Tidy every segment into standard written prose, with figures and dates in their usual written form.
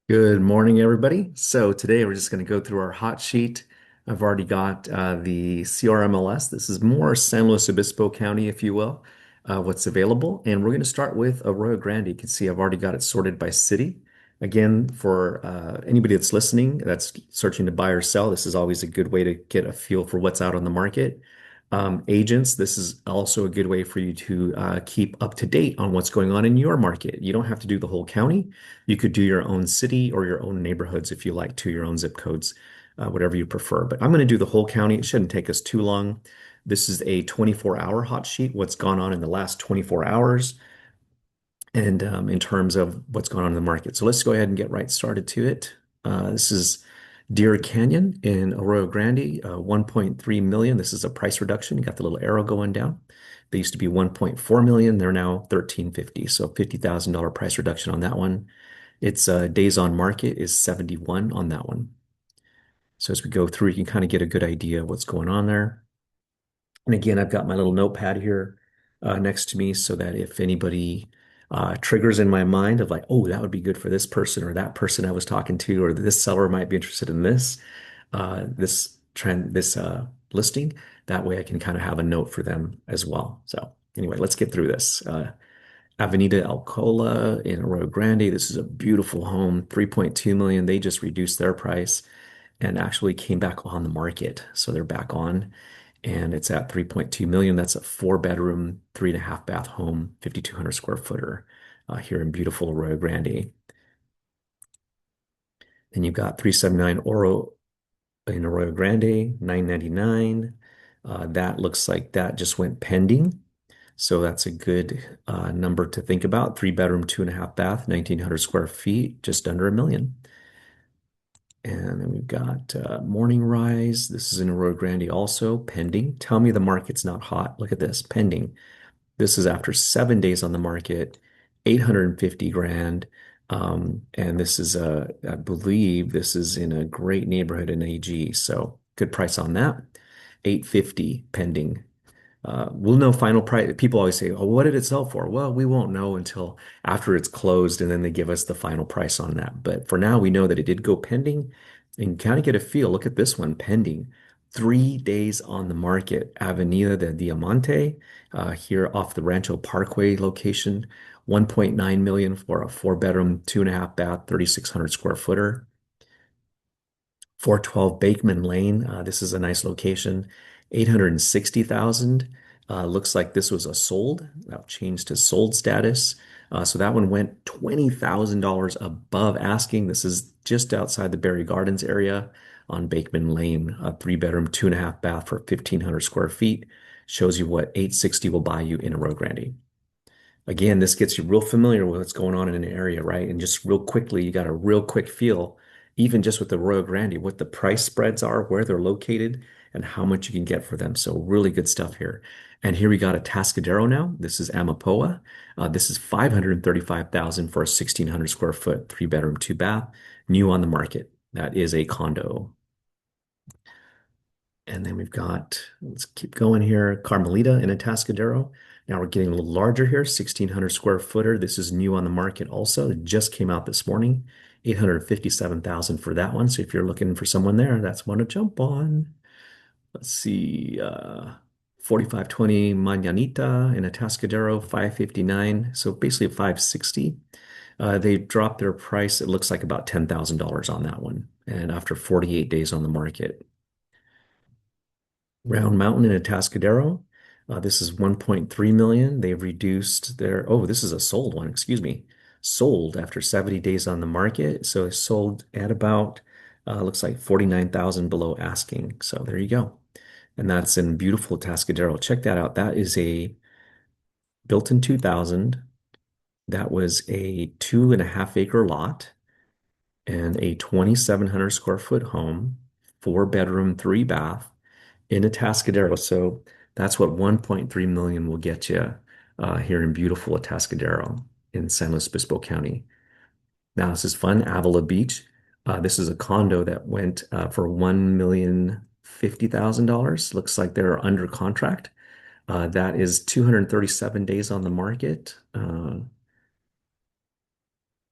Good morning, everybody. So today we're just going to go through our hot sheet. I've already got the CRMLS. This is more San Luis Obispo County, if you will, what's available. And we're going to start with Arroyo Grande. You can see I've already got it sorted by city. Again, for anybody that's listening, that's searching to buy or sell, this is always a good way to get a feel for what's out on the market. Agents, this is also a good way for you to keep up to date on what's going on in your market. You don't have to do the whole county. You could do your own city or your own neighborhoods if you like to, your own zip codes, whatever you prefer. But I'm going to do the whole county. It shouldn't take us too long. This is a 24-hour hot sheet, what's gone on in the last 24 hours, and in terms of what's going on in the market. So let's go ahead and get right started to it. This is Deer Canyon in Arroyo Grande, 1.3 million. This is a price reduction. You got the little arrow going down. They used to be 1.4 million. They're now 1350. So $50,000 price reduction on that one. Its days on market is 71 on that one. So as we go through, you can kind of get a good idea of what's going on there. And again, I've got my little notepad here next to me so that if anybody triggers in my mind of like, oh, that would be good for this person or that person I was talking to, or this seller might be interested in this trend, this listing. That way I can kind of have a note for them as well. So anyway, let's get through this. Avenida Alcola in Arroyo Grande. This is a beautiful home, 3.2 million. They just reduced their price and actually came back on the market. So they're back on and it's at 3.2 million. That's a 4 bedroom, 3.5 bath home, 5,200 square footer here in beautiful Arroyo Grande. Then you've got 379 Oro in Arroyo Grande, 999. That looks like that just went pending. So that's a good number to think about. 3 bedroom, 2.5 bath, 1,900 square feet, just under a million. And then we've got Morning Rise. This is in Arroyo Grande also, pending. Tell me the market's not hot. Look at this, pending. This is after 7 days on the market, 850 grand. And this is I believe this is in a great neighborhood in AG. So good price on that. 850 pending. We'll know final price. People always say, "Oh, what did it sell for?" Well, we won't know until after it's closed, and then they give us the final price on that. But for now, we know that it did go pending, and kind of get a feel. Look at this one, pending, 3 days on the market. Avenida de Diamante, here off the Rancho Parkway location, 1.9 million for a 4 bedroom, 2.5 bath, 3,600 square footer. 412 Bakeman Lane. This is a nice location. 860,000. Looks like this was a sold. That changed to sold status. So that one went $20,000 above asking. This is just outside the Berry Gardens area on Bakeman Lane. A 3 bedroom, 2.5 bath for 1,500 square feet. Shows you what 860 will buy you in Arroyo Grande. Again, this gets you real familiar with what's going on in an area, right? And just real quickly, you got a real quick feel, even just with the Royal Grande, what the price spreads are, where they're located, and how much you can get for them. So really good stuff here. And here we got a Tascadero now. This is Amapoa. This is 535,000 for a 1,600 square foot, 3 bedroom, 2 bath, new on the market. That is a condo. And then we've got, let's keep going here, Carmelita in Atascadero. Now we're getting a little larger here, 1,600 square footer. This is new on the market also. It just came out this morning, 857,000 for that one. So if you're looking for someone there, that's one to jump on. Let's see, 4520 Mañanita in Atascadero, 559. So basically 560. They dropped their price. It looks like about $10,000 on that one. And after 48 days on the market. Round Mountain in Atascadero. This is 1.3 million. They've reduced their, oh, this is a sold one, excuse me. Sold after 70 days on the market. So it sold at about, looks like 49,000 below asking. So there you go. And that's in beautiful Atascadero. Check that out. That is a built in 2000. That was a 2.5 acre lot and a 2,700 square foot home, 4 bedroom, 3 bath in Atascadero. So that's what 1.3 million will get you here in beautiful Atascadero in San Luis Obispo County. Now this is fun. Avila Beach. This is a condo that went for $1,050,000. Looks like they're under contract. That is 237 days on the market.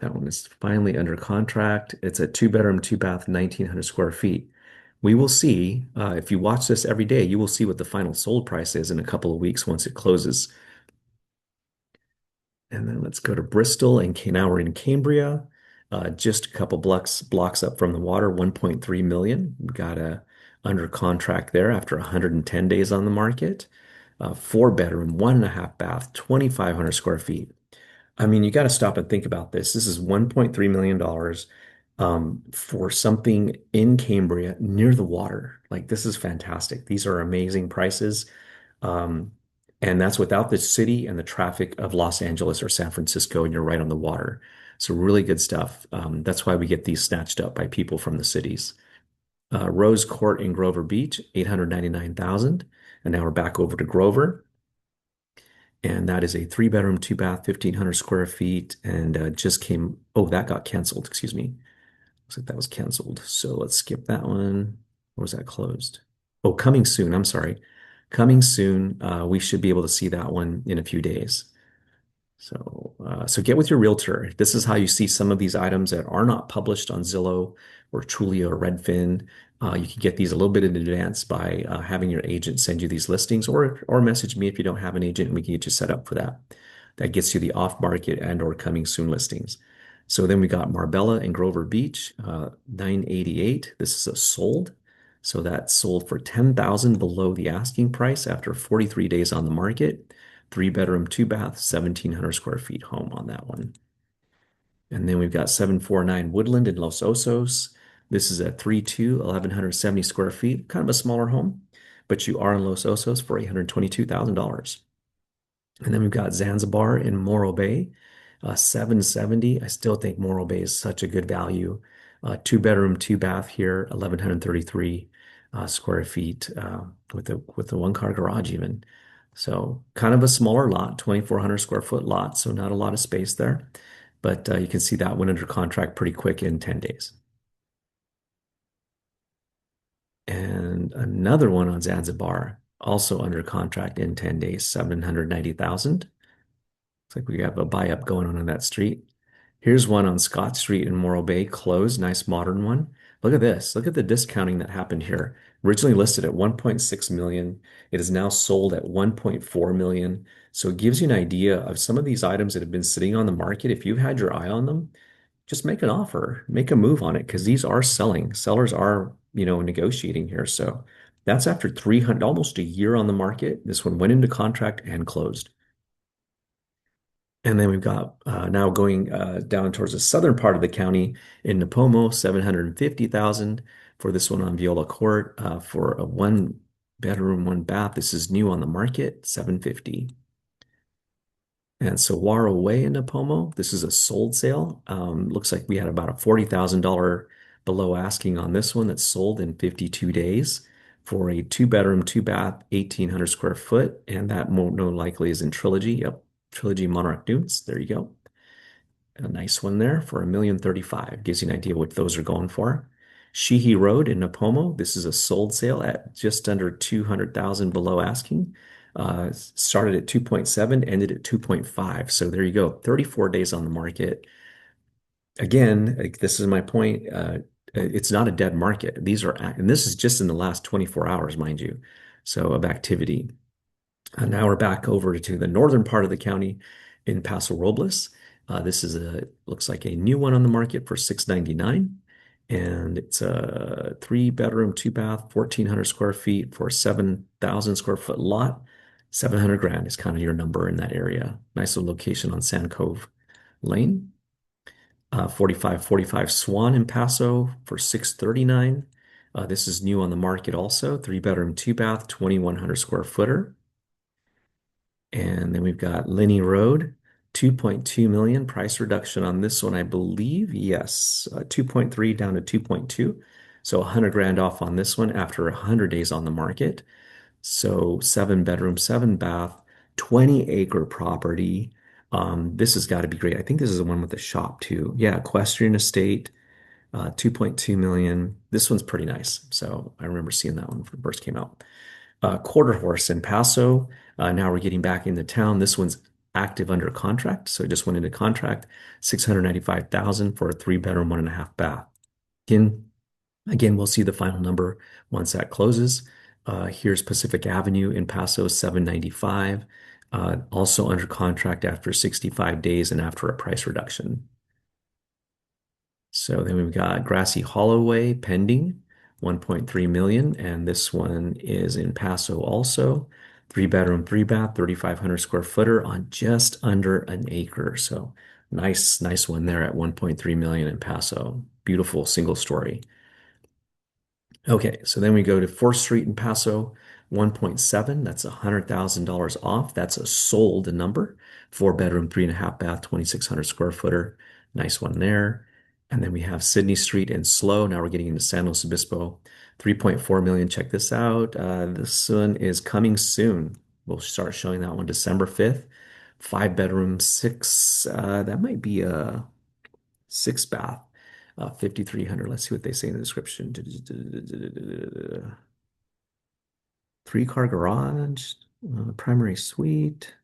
That one is finally under contract. It's a two bedroom, two bath, 1,900 square feet. We will see, if you watch this every day, you will see what the final sold price is in a couple of weeks once it closes. And then let's go to Bristol, and now we're in Cambria, just a couple blocks up from the water, 1.3 million. We got a under contract there after 110 days on the market. Four bedroom, one and a half bath, 2,500 square feet. I mean, you got to stop and think about this. This is $1.3 million for something in Cambria near the water. Like, this is fantastic. These are amazing prices. Um, and that's without the city and the traffic of Los Angeles or San Francisco, and you're right on the water. So really good stuff. That's why we get these snatched up by people from the cities. Rose Court in Grover Beach, 899,000. And now we're back over to Grover. And that is a three bedroom, two bath, 1,500 square feet. And just came, oh, that got canceled. Excuse me. Looks like that was canceled. So let's skip that one. Or was that closed? Oh, coming soon. I'm sorry. Coming soon. We should be able to see that one in a few days. So get with your realtor. This is how you see some of these items that are not published on Zillow or Trulia or Redfin. You can get these a little bit in advance by having your agent send you these listings, or message me if you don't have an agent, and we can get you set up for that. That gets you the off-market and or coming soon listings. So then we got Marbella and Grover Beach, 988. This is a sold. So that sold for 10,000 below the asking price after 43 days on the market. Three bedroom, two bath, 1,700 square feet home on that one. And then we've got 749 Woodland in Los Osos. This is a 3.2, 1,170 square feet, kind of a smaller home, but you are in Los Osos for $822,000. And then we've got Zanzibar in Morro Bay, 770. I still think Morro Bay is such a good value. Two bedroom, two bath here, 1,133 square feet with the one car garage even. So kind of a smaller lot, 2,400 square foot lot, so not a lot of space there. But you can see that went under contract pretty quick in 10 days. And another one on Zanzibar, also under contract in 10 days, 790,000. Looks like we have a buy up going on that street. Here's one on Scott Street in Morro Bay, closed, nice modern one. Look at this. Look at the discounting that happened here. Originally listed at 1.6 million. It is now sold at 1.4 million. So it gives you an idea of some of these items that have been sitting on the market. If you've had your eye on them, just make an offer, make a move on it, because these are selling. Sellers are, negotiating here. So that's after 300, almost a year on the market. This one went into contract and closed. And then we've got now going down towards the southern part of the county in Napomo, 750,000 for this one on Viola Court for a one bedroom, one bath. This is new on the market, 750. And Saguaro Way in Napomo, this is a sold sale. Looks like we had about a $40,000 below asking on this one that's sold in 52 days for a two bedroom, two bath, 1,800 square foot. And that more likely is in Trilogy. Yep. Trilogy Monarch Dunes. There you go. A nice one there for 1,035,000. Gives you an idea what those are going for. Sheehy Road in Napomo. This is a sold sale at just under 200,000 below asking. Started at 2.7, ended at 2.5. So there you go. 34 days on the market. Again, like, this is my point. It's not a dead market. And this is just in the last 24 hours, mind you. So of activity. Now we're back over to the northern part of the county in Paso Robles. This is looks like a new one on the market for 699, and it's a three bedroom, two bath, 1,400 square feet for 7,000 square foot lot. 700 grand is kind of your number in that area. Nice little location on Sand Cove Lane. 4545 Swan in Paso for 639. This is new on the market also. Three bedroom, two bath, 2,100 square footer. And then we've got Linney Road, 2.2 million price reduction on this one, I believe. Yes, 2.3 down to 2.2. So 100 grand off on this one after 100 days on the market. So seven bedroom, seven bath, 20-acre property. This has got to be great. I think this is the one with the shop too. Yeah, equestrian estate, 2.2 million. This one's pretty nice. So I remember seeing that one when it first came out. Quarter Horse in Paso. Now we're getting back into town. This one's active under contract. So it just went into contract, 695,000 for a three-bedroom, 1.5 bath. Again, again, we'll see the final number once that closes. Here's Pacific Avenue in Paso, 795. Also under contract after 65 days and after a price reduction. So then we've got Grassy Holloway pending, 1.3 million, and this one is in Paso also. Three-bedroom, three-bath, 3,500 square footer on just under an acre. So nice one there at 1.3 million in Paso. Beautiful single story. Okay, so then we go to 4th Street in Paso, 1.7. That's $100,000 off. That's a sold number. Four-bedroom, 3.5 bath, 2,600 square footer. Nice one there. And then we have Sydney Street in Slow. Now we're getting into San Luis Obispo, 3.4 million. Check this out. This one is coming soon. We'll start showing that one December 5th. Five-bedroom, six. That might be a six-bath. 5,300. Let's see what they say in the description. Three-car garage, primary suite.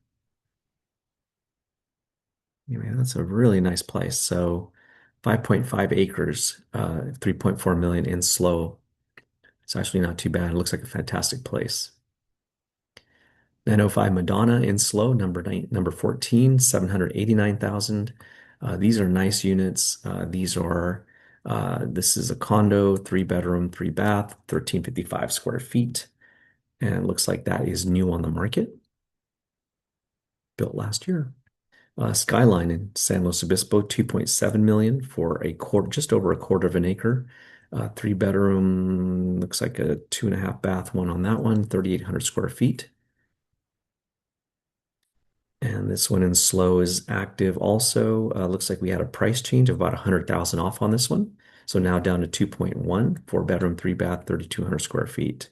Anyway, that's a really nice place. So 5.5 acres, 3.4 million in Slow. It's actually not too bad. It looks like a fantastic place. 905 Madonna in Slow, number 14, 789,000. These are nice units. This is a condo, three-bedroom, three-bath, 1,355 square feet. And it looks like that is new on the market, built last year. Skyline in San Luis Obispo, 2.7 million for just over a quarter of an acre. Three-bedroom, looks like a 2.5 bath one on that one, 3,800 square feet. And this one in Slow is active also. Looks like we had a price change of about 100,000 off on this one. So now down to 2.1, four-bedroom, three-bath, 3,200 square feet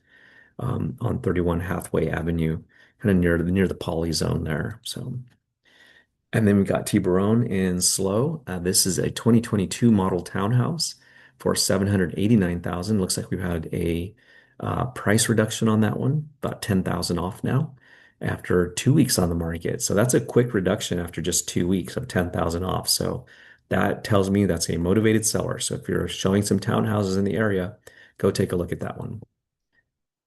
on 31 Hathaway Avenue, kind of near the poly zone there. So, and then we got Tiburon in Slow. This is a 2022 model townhouse for 789,000. Looks like we've had a price reduction on that one, about 10,000 off now after 2 weeks on the market. So that's a quick reduction after just 2 weeks of 10,000 off. So that tells me that's a motivated seller. So if you're showing some townhouses in the area, go take a look at that one.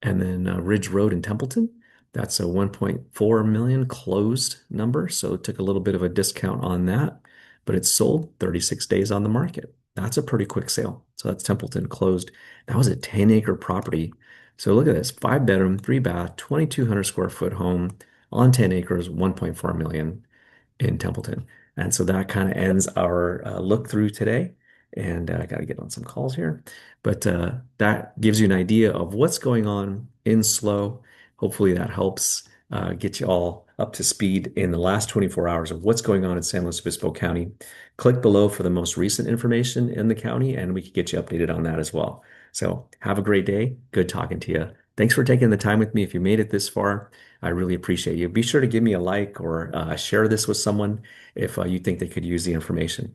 And then Ridge Road in Templeton, that's a 1.4 million closed number. So it took a little bit of a discount on that, but it's sold 36 days on the market. That's a pretty quick sale. So that's Templeton closed. That was a 10-acre property. So look at this, five-bedroom, three-bath, 2,200 square foot home on 10 acres, 1.4 million in Templeton. And so that kind of ends our look through today. And I got to get on some calls here. But that gives you an idea of what's going on in Slow. Hopefully that helps get you all up to speed in the last 24 hours of what's going on in San Luis Obispo County. Click below for the most recent information in the county, and we can get you updated on that as well. So have a great day. Good talking to you. Thanks for taking the time with me. If you made it this far, I really appreciate you. Be sure to give me a like or share this with someone if you think they could use the information.